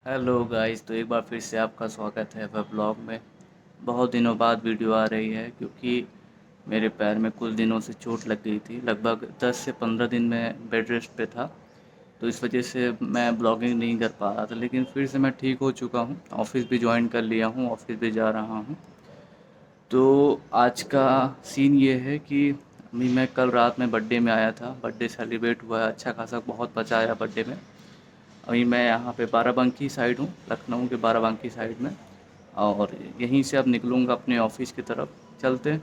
Hello guys, तो एक बार फिर से आपका स्वागत है वह ब्लॉग में। बहुत दिनों बाद वीडियो आ रही है क्योंकि मेरे पैर में कुछ दिनों से चोट लग गई थी। लगभग 10 से 15 दिन में बेड रेस्ट पे था, तो इस वजह से मैं ब्लॉगिंग नहीं कर पा रहा था। लेकिन फिर से मैं ठीक हो चुका हूँ, ऑफिस भी ज्वाइन कर लिया हूँ, ऑफिस भी जा रहा हूँ। तो आज का सीन ये है कि अभी मैं कल रात में बर्थडे में आया था, बर्थडे सेलिब्रेट हुआ है, अच्छा खासा बहुत मज़ा आया बर्थडे में। अभी मैं यहाँ पे बाराबंकी साइड हूँ, लखनऊ के बाराबंकी साइड में, और यहीं से अब निकलूँगा अपने ऑफिस की तरफ। चलते हैं।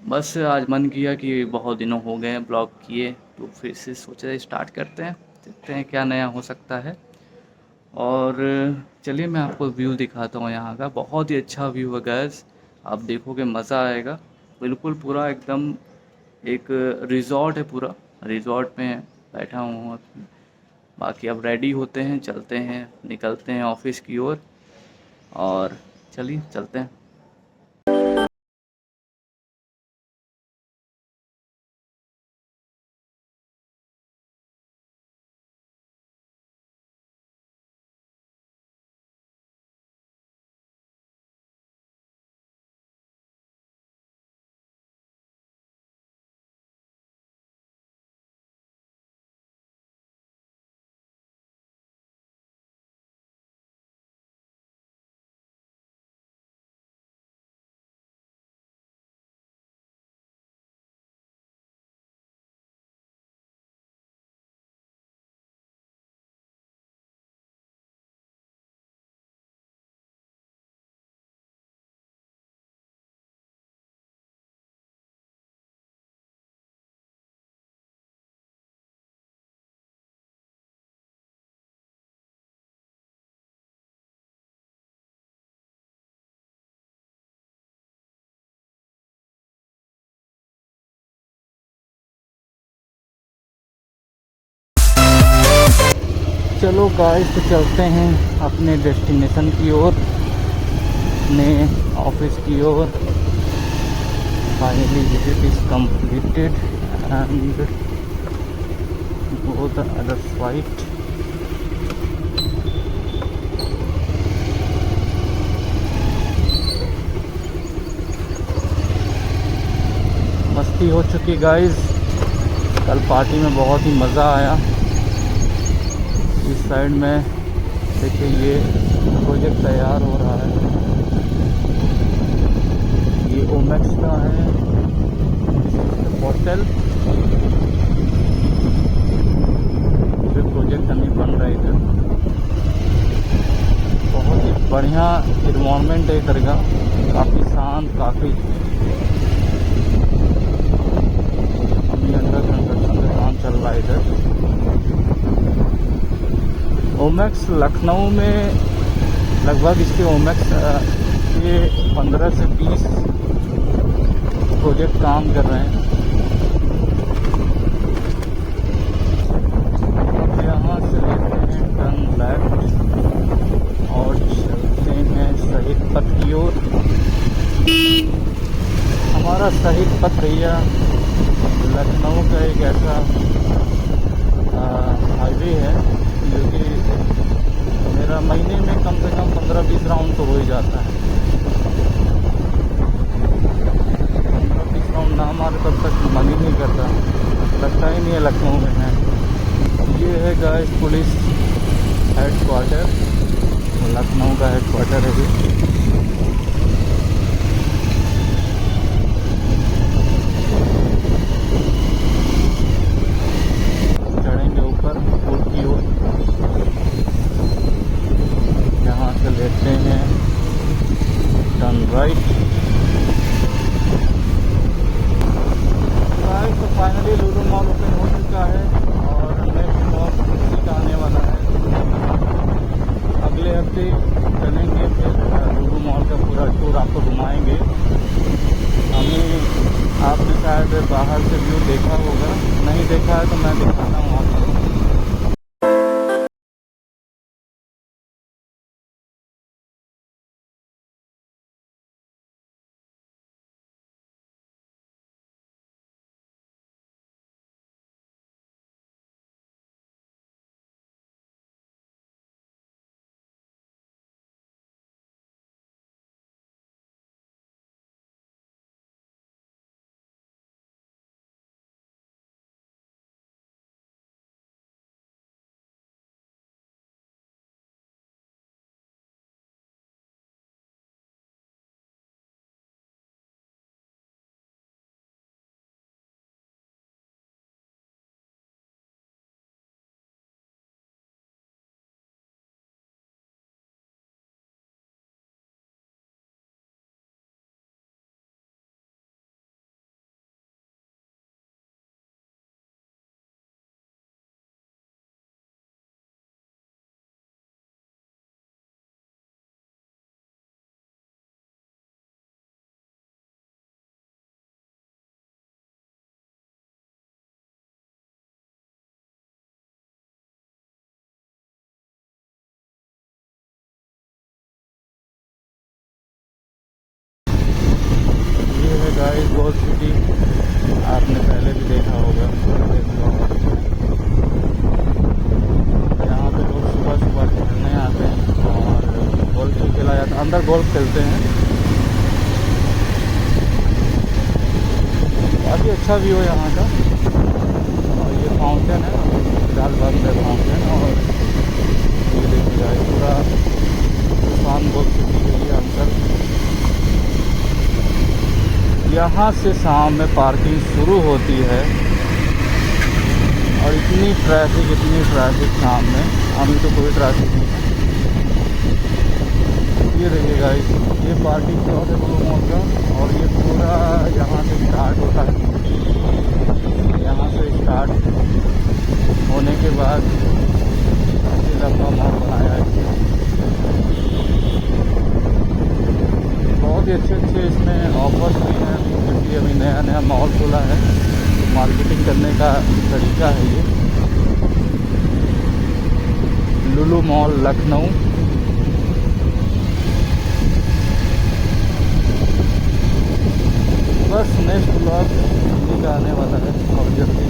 बस आज मन किया कि बहुत दिनों हो गए हैं ब्लॉग किए, तो फिर से सोचा स्टार्ट करते हैं, देखते हैं क्या नया हो सकता है। और चलिए मैं आपको व्यू दिखाता हूँ यहाँ का। बहुत ही अच्छा व्यू है गैस, आप देखोगे मज़ा आएगा। बिल्कुल पूरा एकदम एक रिज़ॉर्ट है, पूरा रिज़ॉर्ट में बैठा हूँ। बाकी अब रेडी होते हैं, चलते हैं, निकलते हैं ऑफिस की ओर। और चलिए चलते हैं। चलो गाइस, तो चलते हैं अपने डेस्टिनेशन की ओर, अपने ऑफिस की ओर। Finally visit is completed and go the other side। मस्ती हो चुकी गाइस, कल पार्टी में बहुत ही मज़ा आया। इस साइड में देखिए, ये प्रोजेक्ट तैयार हो रहा है, ये ओमेक्स का है। होटल पे प्रोजेक्ट अभी बन रहा है इधर। बहुत ही बढ़िया इन्वायरमेंट है इधर का, काफ़ी शांत, काफ़ी। अभी अंडर कंस्ट्रक्शन का काम चल रहा है इधर। ओमेक्स लखनऊ में लगभग इसके ओमेक्स के 15 से 20 प्रोजेक्ट काम कर रहे हैं। अब यहाँ से लेते हैं टर्न लेफ्ट और चलते हैं शहीद पथ की ओर। हमारा शहीद पथ भैया लखनऊ का एक ऐसा हाईवे है जो कि मेरा महीने में कम से कम 15-20 राउंड तो हो ही जाता है। 15-20 राउंड ना मारे तब तक मन ही नहीं करता, लगता ही नहीं है लखनऊ में है। ये है guys police head quarter, Lucknow का हेड क्वार्टर है ये। चढ़ेंगे ऊपर पुल की ओर, यहाँ से लेते हैं टर्न राइट। तो फाइनली लुलु मॉल ओपन हो चुका है और नेक्स्ट ब्लॉग उसी का आने वाला है। अगले हफ्ते चलेंगे, फिर लुलु मॉल का पूरा टूर आपको घुमाएंगे। हमें आपने शायद बाहर से व्यू देखा होगा, नहीं देखा है तो मैं दिखाता हूँ आपको। अंदर गोल्फ खेलते हैं। काफ़ी अच्छा व्यू है यहाँ का। और ये फाउंटेन है, फिलहाल बंद है फाउंटेन। और ये देखिएगा ये पूरा तूफान गोल्फ सिटी है ये अंदर। यहाँ से शाम में पार्किंग शुरू होती है और इतनी ट्रैफिक शाम में। अभी तो कोई ट्रैफिक नहीं है। ये देखिएगा ये पार्किंग प्लॉट है ब्लू मॉल का। और ये पूरा यहाँ से स्टार्ट होता है। यहाँ से स्टार्ट होने के बाद काफ़ी लंबा मॉल बनाया है। बहुत ही अच्छे इसमें ऑफर्स भी हैं, क्योंकि अभी नया मॉल खुला है। मार्केटिंग करने का तरीका है ये। लुलु मॉल लखनऊ। बस नेक्स्ट ब्लॉग इन्हीं का आने वाला है और जल्दी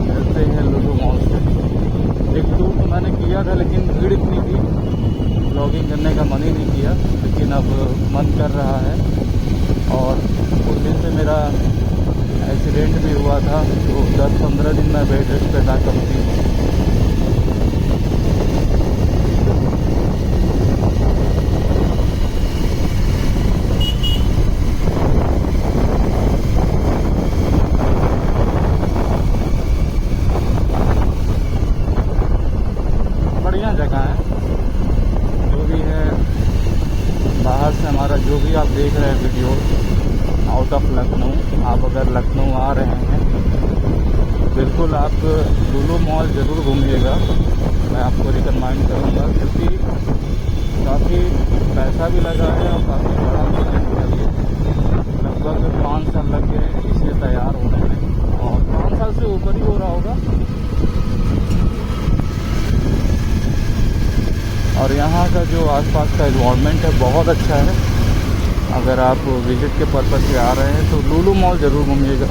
मिलते हैं लुलु मॉल से। एक टूर तो मैंने किया था लेकिन भीड़ इतनी थी, ब्लॉगिंग करने का मन ही नहीं किया। लेकिन अब मन कर रहा है। और उस दिन से मेरा एक्सीडेंट भी हुआ था, तो 10-15 दिन मैं बेड रेस्ट पे था कंप्लीट। बढ़िया जगह है जो भी है। बाहर से हमारा जो भी आप देख रहे हैं वीडियो आउट ऑफ लखनऊ, आप अगर लखनऊ आ रहे हैं बिल्कुल आप लुलु मॉल ज़रूर घूमिएगा। मैं आपको रिकमेंड करूँगा, क्योंकि काफ़ी पैसा भी लगा है और काफ़ी बड़ा भी है। लगभग 5 साल लग गए इसे तैयार होने में, और 5 साल से ऊपर ही हो रहा होगा। और यहाँ का जो आसपास का एनवायरनमेंट है बहुत अच्छा है। अगर आप विज़िट के पर्पज़ से आ रहे हैं तो लुलु मॉल ज़रूर घूमिएगा,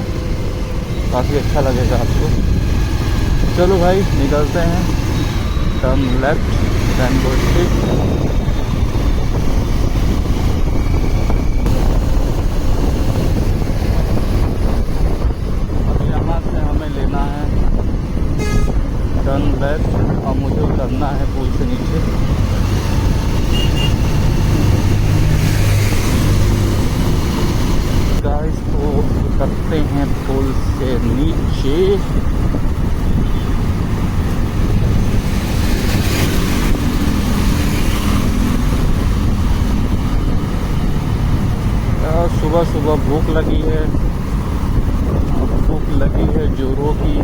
काफ़ी अच्छा लगेगा आपको। चलो भाई निकलते हैं। Turn left then go straight. अब यहाँ से हमें लेना है टर्न लेफ्ट और मुझे उतरना है पुल से नीचे। गाइस तो उतरते हैं पुल से नीचे। सुबह सुबह भूख लगी है, भूख लगी है जोरों की।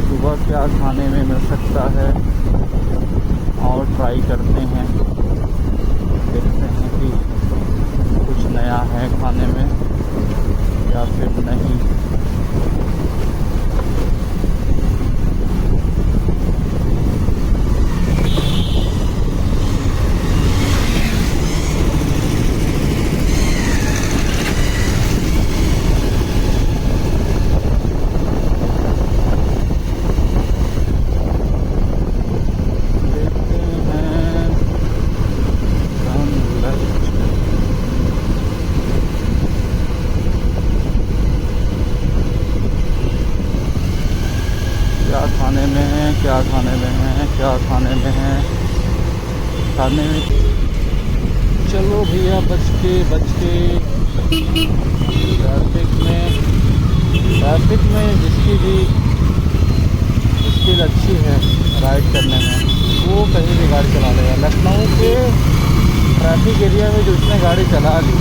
सुबह क्या खाने में मिल सकता है और ट्राई करते हैं, देखते हैं कि कुछ नया है खाने में या फिर नहीं। क्या खाने में है, क्या खाने में है, क्या खाने में है, खाने में। चलो भैया बच के ट्रैफिक में जिसकी भी स्किल अच्छी है राइड करने में वो कहीं भी गाड़ी चला लेगा। लखनऊ के ट्रैफिक एरिया में जो उसने गाड़ी चला ली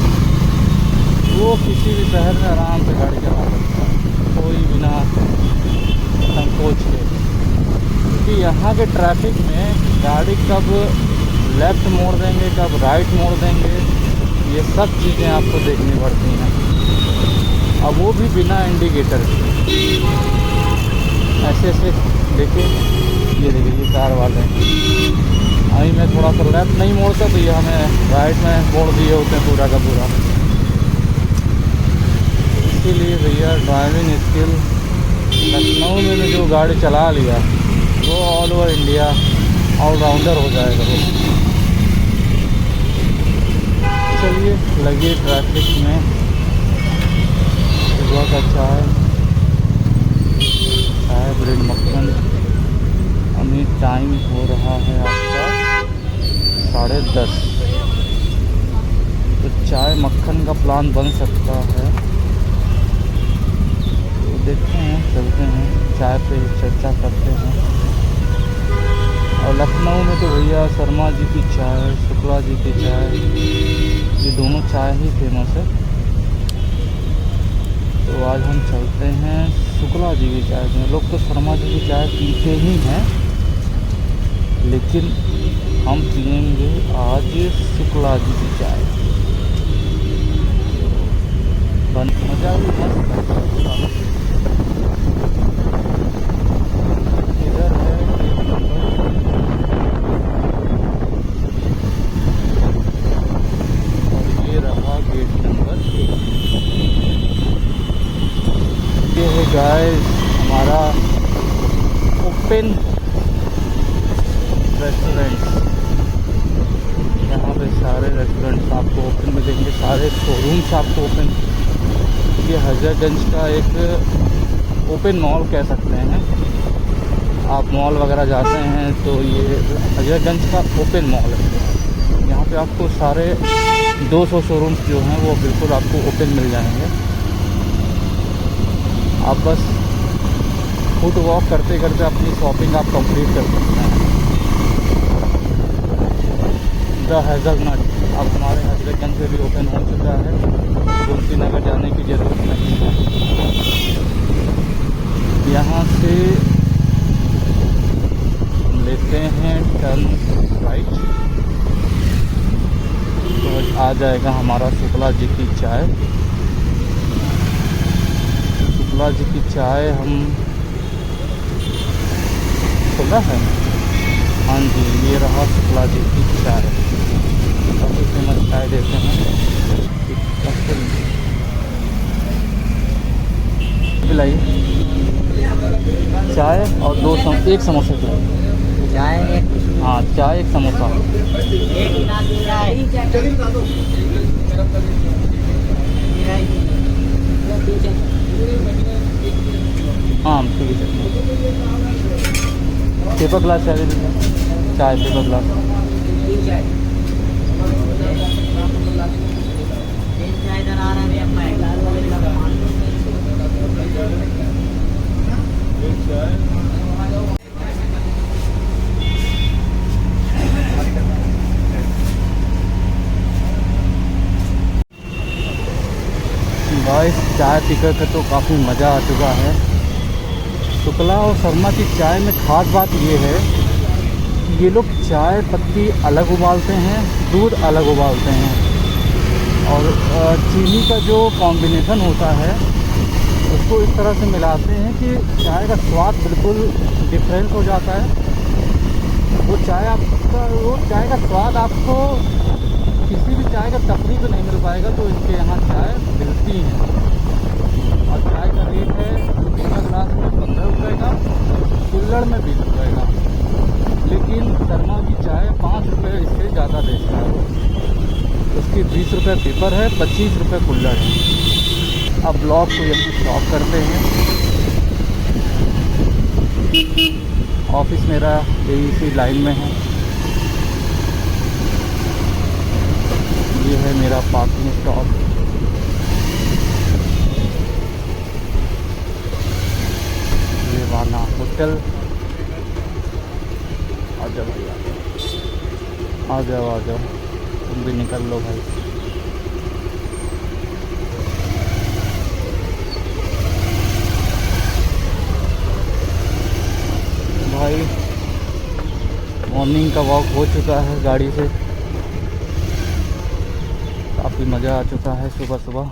वो किसी भी शहर में आराम से गाड़ी चला सकता है, कोई बिना संकोच के। क्योंकि यहाँ के ट्रैफिक में गाड़ी कब लेफ़्ट मोड़ देंगे, कब राइट मोड़ देंगे, ये सब चीज़ें आपको देखनी पड़ती हैं। अब वो भी बिना इंडिकेटर के। ऐसे देखिए, ये देखिए ये कार वाले अभी मैं थोड़ा सा लेफ़्ट नहीं मोड़ता तो ये हमें राइट में मोड़ दिए होते हैं पूरा का पूरा। इसीलिए भैया ड्राइविंग स्किल लखनऊ में जो गाड़ी चला लिया वो ऑल ओवर इंडिया ऑलराउंडर हो जाएगा वो। लगे ट्रैफिक में। सुबह का चाय ब्रेड मक्खन। अभी टाइम हो रहा है आपका 10:30। तो चाय मक्खन का प्लान बन सकता है, तो देखते हैं, चलते हैं, चाय पे चर्चा करते हैं। और लखनऊ में तो भैया शर्मा जी की चाय, शुक्ला जी की चाय, ये दोनों चाय ही फेमस है। तो आज हम चलते हैं शुक्ला जी की चाय में। लोग तो शर्मा जी की चाय पीते ही हैं, लेकिन हम पियेंगे आज शुक्ला जी की चाय। मज़ा भी मस्त है। इधर है गेट नंबर, और ये रहा गेट नंबर 1। ये है गाइस हमारा ओपन रेस्टोरेंट। यहाँ पे सारे रेस्टोरेंट्स आपको ओपन मिलेंगे, सारे शोरूम्स आपको ओपन। ये हजरतगंज का एक ओपन मॉल कह सकते हैं। आप मॉल वगैरह जाते हैं तो ये हजरतगंज का ओपन मॉल है। यहाँ पे आपको सारे 200 शोरूम्स जो हैं वो बिल्कुल आपको ओपन मिल जाएंगे। आप बस फुट वॉक करते करते अपनी शॉपिंग आप कंप्लीट कर सकते हैं। द हेज़लनट अब हमारे हजरतगंज से भी ओपन हो चुका है, तुलसी नगर जाने की ज़रूरत नहीं है। यहाँ से हम लेते हैं टर्न राइट, तो आ जाएगा हमारा शुक्ला जी की चाय। शुक्ला जी की चाय हम सुना है। हाँ जी, ये रहा शुक्ला जी की चाय। काफ़ी फेमस चाय देते हैं। पिलाई चाय और एक समोसा पिलाई। चाय एक, हाँ चाय एक समोसा। एक गिलास चाय। हाँ ठीक है। पेपर ग्लास चाय दे दीजिए। चाय पेपर ग्लास। इधर आ रहा है अपना गाइस चाय पीकर के तो काफ़ी मज़ा आ चुका है। शुक्ला और शर्मा की चाय में ख़ास बात ये है कि ये लोग चाय पत्ती अलग उबालते हैं, दूध अलग उबालते हैं, और चीनी का जो कॉम्बिनेशन होता है उसको इस तरह से मिलाते हैं कि चाय का स्वाद बिल्कुल डिफरेंट हो जाता है। वो चाय का स्वाद आपको किसी भी चाय का टपरी पे नहीं मिल पाएगा। तो इनके यहाँ चाय मिलती है, और चाय का रेट है पेपर ग्लास में 15 रुपये का, कुल्हड़ में 20 रुपये का। लेकिन शर्मा की चाय 5 रुपये इससे ज़्यादा बेचता है। उसकी 20 रुपये पेपर है, 25 रुपये कुल्हड़ है। अब ब्लॉग को यहीं स्टॉप करते हैं। ऑफिस मेरा यही इसी लाइन में है। ये है मेरा पार्किंग स्टॉप। ये वाला होटल। आ जाओ भाई, आ जाओ, तुम भी निकल लो भाई। भाई मॉर्निंग का वॉक हो चुका है गाड़ी से। काफ़ी मज़ा आ चुका है सुबह सुबह।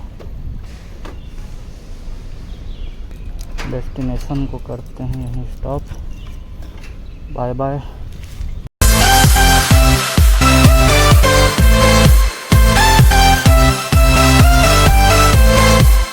डेस्टिनेशन को करते हैं यहीं स्टॉप। Bye bye.